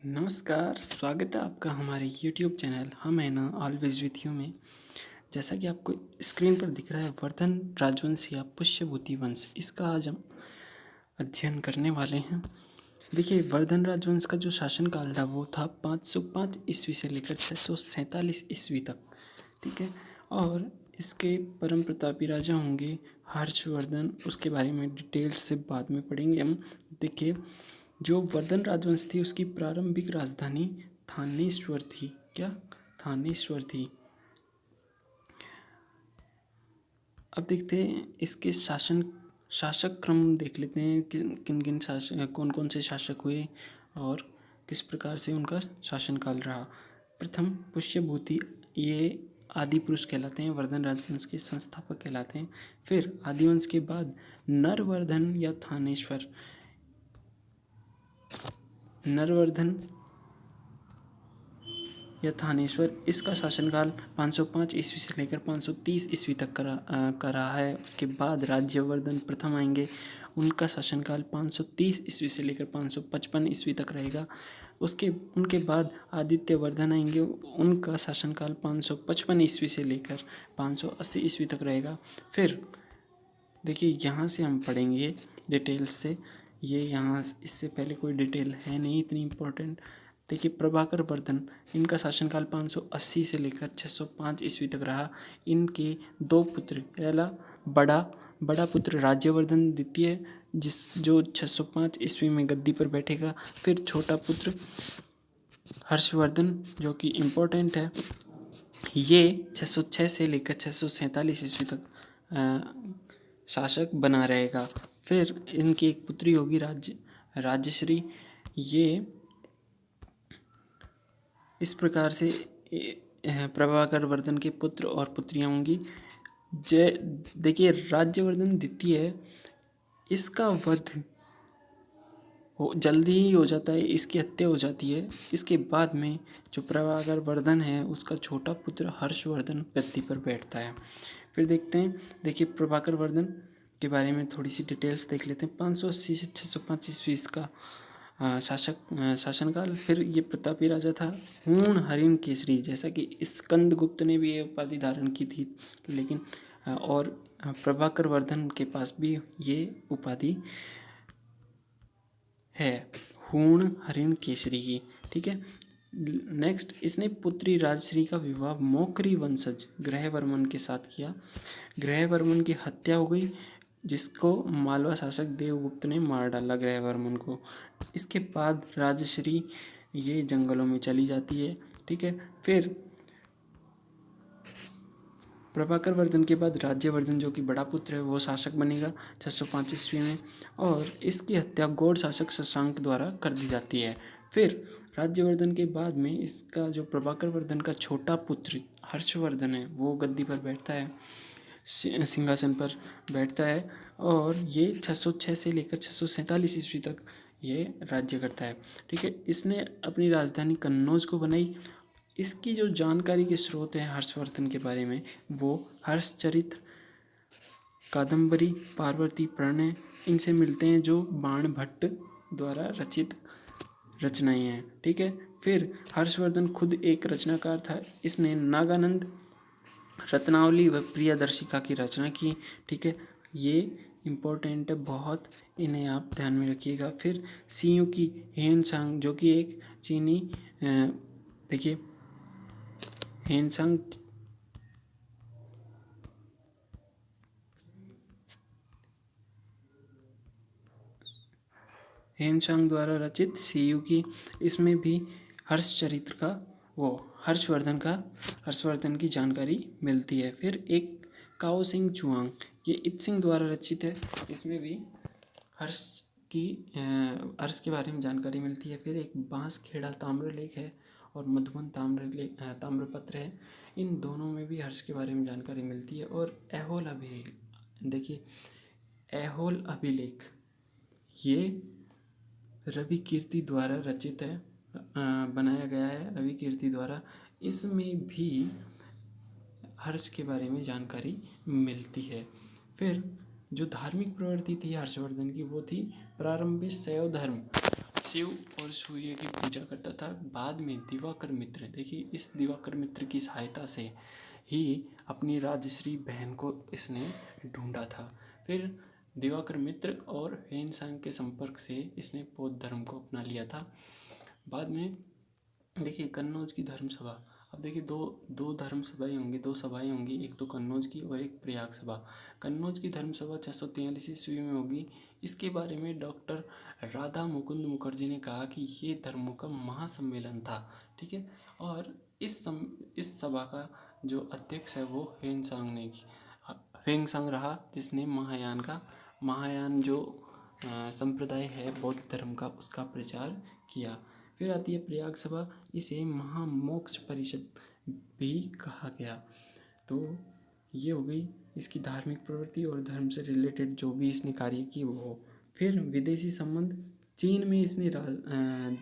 नमस्कार, स्वागत है आपका हमारे यूट्यूब चैनल हम है ना ऑलवेज विथ यू में। जैसा कि आपको स्क्रीन पर दिख रहा है, वर्धन राजवंश या पुष्यभूति वंश, इसका आज हम अध्ययन करने वाले हैं। देखिए, वर्धन राजवंश का जो शासनकाल था वो था 505 ईस्वी से लेकर 647 ईस्वी तक। ठीक है। और इसके परम प्रतापी राजा होंगे हर्षवर्धन। उसके बारे में डिटेल से बाद में पढ़ेंगे हम। देखिए, जो वर्धन राजवंश थी उसकी प्रारंभिक राजधानी थानेश्वर थी। क्या? थानेश्वर थी। अब देखते हैं इसके शासक क्रम देख लेते हैं, किन किन किन शासक, कौन कौन से शासक हुए और किस प्रकार से उनका शासनकाल रहा। प्रथम पुष्यभूति, ये आदि पुरुष कहलाते हैं, वर्धन राजवंश के संस्थापक कहलाते हैं। फिर आदिवंश के बाद नरवर्धन या थानेश्वर, नरवर्धन या थानेश्वर, इसका शासनकाल 505 ईस्वी से लेकर 530 ईस्वी तक का रहा है। उसके बाद राज्यवर्धन प्रथम आएंगे, उनका शासनकाल 530 ईस्वी से लेकर 555 ईस्वी तक रहेगा। उनके बाद आदित्यवर्धन आएंगे, उनका शासनकाल 555 ईस्वी से लेकर 580 ईस्वी तक रहेगा। फिर देखिए, यहाँ से हम पढ़ेंगे डिटेल से। ये यहाँ इससे पहले कोई डिटेल है नहीं इतनी इम्पोर्टेंट। देखिए, प्रभाकर वर्धन, इनका शासनकाल 580 से लेकर 605 ईस्वी तक रहा। इनके दो पुत्र, पहला बड़ा पुत्र राज्यवर्धन द्वितीय, जो 605 ईस्वी में गद्दी पर बैठेगा। फिर छोटा पुत्र हर्षवर्धन, जो कि इम्पोर्टेंट है, ये 606 से लेकर 647 ईस्वी तक शासक बना रहेगा। फिर इनकी एक पुत्री होगी राजश्री। ये इस प्रकार से प्रभाकर वर्धन के पुत्र और पुत्रियां होंगी। देखिए, राज्यवर्धन द्वितीय, इसका वध जल्दी ही हो जाता है, इसकी हत्या हो जाती है। इसके बाद में जो प्रभाकर वर्धन है, उसका छोटा पुत्र हर्षवर्धन गद्दी पर बैठता है। फिर देखते हैं, देखिए, प्रभाकर वर्धन के बारे में थोड़ी सी डिटेल्स देख लेते हैं। 580 से 605 ईस्वी का शासनकाल। फिर ये प्रतापी राजा था हूण हरिण केसरी, जैसा कि स्कंदगुप्त ने भी ये उपाधि धारण की थी, लेकिन और प्रभाकर वर्धन के पास भी ये उपाधि है, हूण हरिण केसरी की। ठीक है। नेक्स्ट, इसने पुत्री राजश्री का विवाह मौखरी वंशज ग्रहवर्मन के साथ किया। ग्रहवर्मन की हत्या हो गई, जिसको मालवा शासक देवगुप्त ने मार डाला ग्रहवर्मन को। इसके बाद राजश्री ये जंगलों में चली जाती है। ठीक है। फिर प्रभाकर वर्धन के बाद राज्यवर्धन, जो कि बड़ा पुत्र है, वो शासक बनेगा 605 ईस्वी में, और इसकी हत्या गौड़ शासक शशांक द्वारा कर दी जाती है। फिर राज्यवर्धन के बाद में इसका जो प्रभाकर वर्धन का छोटा पुत्र हर्षवर्धन है, वो गद्दी पर बैठता है, सिंहासन पर बैठता है, और ये 606 से लेकर 647 ईस्वी तक ये राज्य करता है। ठीक है। इसने अपनी राजधानी कन्नौज को बनाई। इसकी जो जानकारी के स्रोत हैं हर्षवर्धन के बारे में, वो हर्षचरित्र, कादम्बरी, पार्वती प्रणय, इनसे मिलते हैं, जो बाणभट्ट द्वारा रचित रचनाएं हैं। ठीक है। फिर हर्षवर्धन खुद एक रचनाकार था। इसने नागानंद, रत्नावली व प्रियदर्शिका की रचना की। ठीक है। ये इम्पोर्टेंट है बहुत, इन्हें आप ध्यान में रखिएगा। फिर सीयू की हेनसांग, जो कि एक चीनी, देखिए, हेनसांग हेनसांग द्वारा रचित सीयू की, इसमें भी हर्षचरित्र का, वो हर्षवर्धन की जानकारी मिलती है। फिर एक काओ सिंह चुआंग, ये इत्सिंग द्वारा रचित है, इसमें भी हर्ष हर्ष के बारे में जानकारी मिलती है। फिर एक बांसखेड़ा ताम्रलेख है और मधुबन ताम्रपत्र है, इन दोनों में भी हर्ष के बारे में जानकारी मिलती है। और ऐहोल अभिलेख, देखिए, ऐहोल अभिलेख ये रवि कीर्ति द्वारा रचित है, बनाया गया है रवि कीर्ति द्वारा। इसमें भी हर्ष के बारे में जानकारी मिलती है। फिर जो धार्मिक प्रवृत्ति थी हर्षवर्धन की, वो थी प्रारंभिक शिव और सूर्य की पूजा करता था। बाद में दिवाकर मित्र, देखिए इस दिवाकर मित्र की सहायता से ही अपनी राजश्री बहन को इसने ढूंढा था। फिर दिवाकर मित्र और ह्वेनसांग के संपर्क से इसने बौद्ध धर्म को अपना लिया था। बाद में देखिए कन्नौज की धर्म सभा। अब देखिए दो दो धर्म सभाएं होंगी, दो सभाएं होंगी, एक तो कन्नौज की और एक प्रयाग सभा। कन्नौज की धर्म सभा 643 ईस्वी में होगी। इसके बारे में डॉक्टर राधा मुकुंद मुखर्जी ने कहा कि ये धर्मों का महासम्मेलन था, ठीक है। और इस सभा का जो अध्यक्ष है वो ह्वेनसांग रहा, जिसने महायान जो संप्रदाय है बौद्ध धर्म का, उसका प्रचार किया। फिर आती है प्रयाग सभा, इसे महामोक्ष परिषद भी कहा गया। तो ये हो गई इसकी धार्मिक प्रवृत्ति और धर्म से रिलेटेड जो भी इसने कार्य किए वो। फिर विदेशी संबंध, चीन में इसने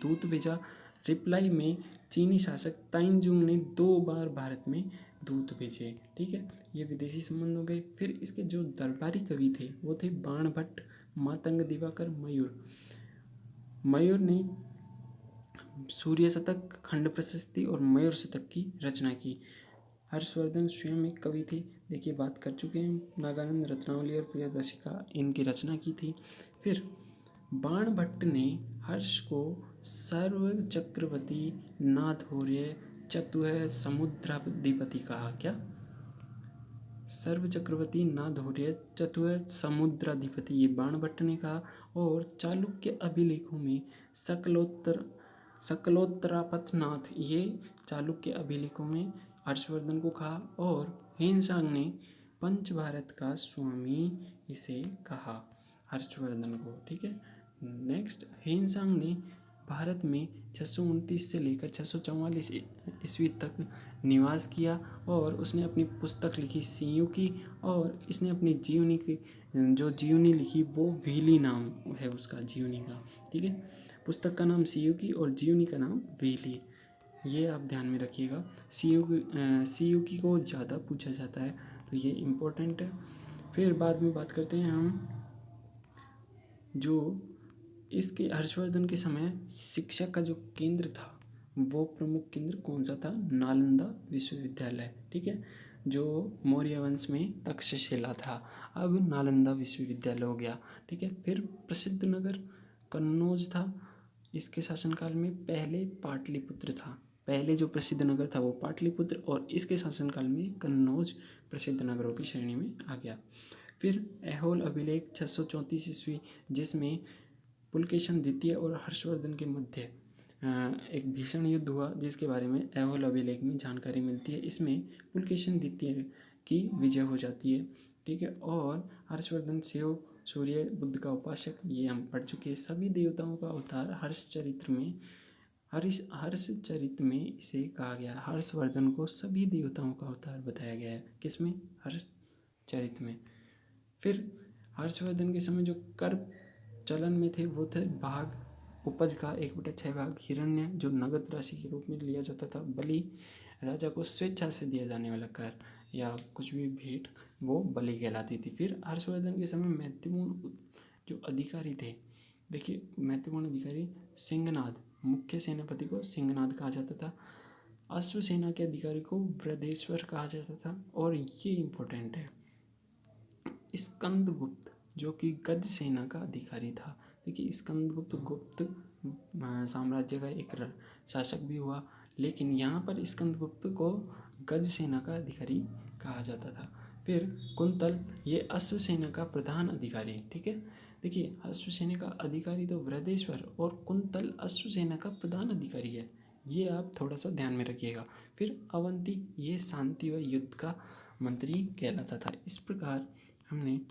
दूत भेजा। रिप्लाई में चीनी शासक ताइंजुंग ने 2 बार भारत में दूत भेजे, ठीक है। ये विदेशी संबंध हो गए। फिर इसके जो दरबारी कवि थे वो थे बाणभट्ट, मातंग, दिवाकर, मयूर ने सूर्य शतक, खंड प्रशस्ति और मयूर शतक की रचना की। हर्षवर्धन स्वयं एक कवि थे, देखिए बात कर चुके हैं। नागानंद, रत्नावली और प्रियदर्शिका इनकी रचना की थी। फिर बाणभट्ट ने हर्ष को सर्व चक्रवर्ती नाधौर्य चतुह समुद्राधिपति कहा। क्या? सर्व चक्रवर्ती नाधौर्य चतुर समुद्राधिपति, ये बाणभट्ट ने कहा। और चालुक्य अभिलेखों में सकलोत्तरापथनाथ, ये चालुक्य अभिलेखों में हर्षवर्धन को कहा। और ह्वेनसांग ने पंच भारत का स्वामी इसे कहा हर्षवर्धन को, ठीक है। नेक्स्ट, ह्वेनसांग ने भारत में 629 से लेकर 644 ईस्वी तक निवास किया और उसने अपनी पुस्तक लिखी सीयू की। और इसने अपनी जीवनी की जो जीवनी लिखी वो वेली नाम है उसका, जीवनी का, ठीक है। पुस्तक का नाम सीयू की और जीवनी का नाम वेली, ये आप ध्यान में रखिएगा। सीयू की को ज़्यादा पूछा जाता है तो ये इम्पोर्टेंट है। फिर बाद में बात करते हैं हम जो इसके हर्षवर्धन के समय शिक्षा का जो केंद्र था वो प्रमुख केंद्र कौन सा था? नालंदा विश्वविद्यालय, ठीक है, जो मौर्य वंश में तक्षशिला था, अब नालंदा विश्वविद्यालय हो गया, ठीक है। फिर प्रसिद्ध नगर कन्नौज था। इसके शासनकाल में पहले पाटलिपुत्र था। पहले जो प्रसिद्ध नगर था वो पाटलिपुत्र, और इसके शासनकाल में कन्नौज प्रसिद्ध नगरों की श्रेणी में आ गया। फिर ऐहोल अभिलेख 634 ईस्वी, जिसमें पुलकेशन द्वितीय और हर्षवर्धन के मध्य एक भीषण युद्ध हुआ, जिसके बारे में ऐहोल अभिलेख में जानकारी मिलती है। इसमें पुलकेशन द्वितीय की विजय हो जाती है, ठीक है। और हर्षवर्धन शिव, सूर्य, बुद्ध का उपासक, ये हम पढ़ चुके हैं। सभी देवताओं का अवतार हर्ष चरित्र में इसे कहा गया। हर्षवर्धन को सभी देवताओं का अवतार बताया गया है, किसमें? हर्ष चरित्र में। फिर हर्षवर्धन के समय जो कर चलन में थे वो थे भाग, उपज का 1/6 भाग, हिरण्य जो नगद राशि के रूप में लिया जाता था, बलि राजा को स्वेच्छा से दिया जाने वाला कर या कुछ भी भेंट, वो बलि कहलाती थी। फिर हर्षवर्धन के समय महत्वपूर्ण जो अधिकारी थे, देखिए महत्वपूर्ण अधिकारी सिंहनाद, मुख्य सेनापति को सिंहनाद कहा जाता था। अश्वसेना के अधिकारी को वृद्धेश्वर कहा जाता था। और ये इम्पोर्टेंट है, स्कंदगुप्त जो कि गज सेना का अधिकारी था। देखिए स्कंदगुप्त गुप्त साम्राज्य का एक शासक भी हुआ, लेकिन यहाँ पर स्कंदगुप्त को गज सेना का अधिकारी कहा जाता था। फिर कुंतल, ये अश्वसेना का प्रधान अधिकारी, ठीक है। देखिए अश्वसेना का अधिकारी तो वृद्धेश्वर और कुंतल अश्वसेना का प्रधान अधिकारी है, ये आप थोड़ा सा ध्यान में रखिएगा। फिर अवंती, ये शांति व युद्ध का मंत्री कहलाता था। इस प्रकार हमने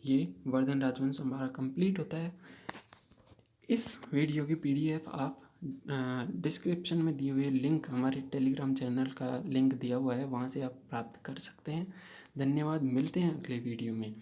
ये वर्धन राजवंश हमारा कंप्लीट होता है। इस वीडियो की PDF आप डिस्क्रिप्शन में दिए हुए लिंक, हमारे टेलीग्राम चैनल का लिंक दिया हुआ है, वहाँ से आप प्राप्त कर सकते हैं। धन्यवाद, मिलते हैं अगले वीडियो में।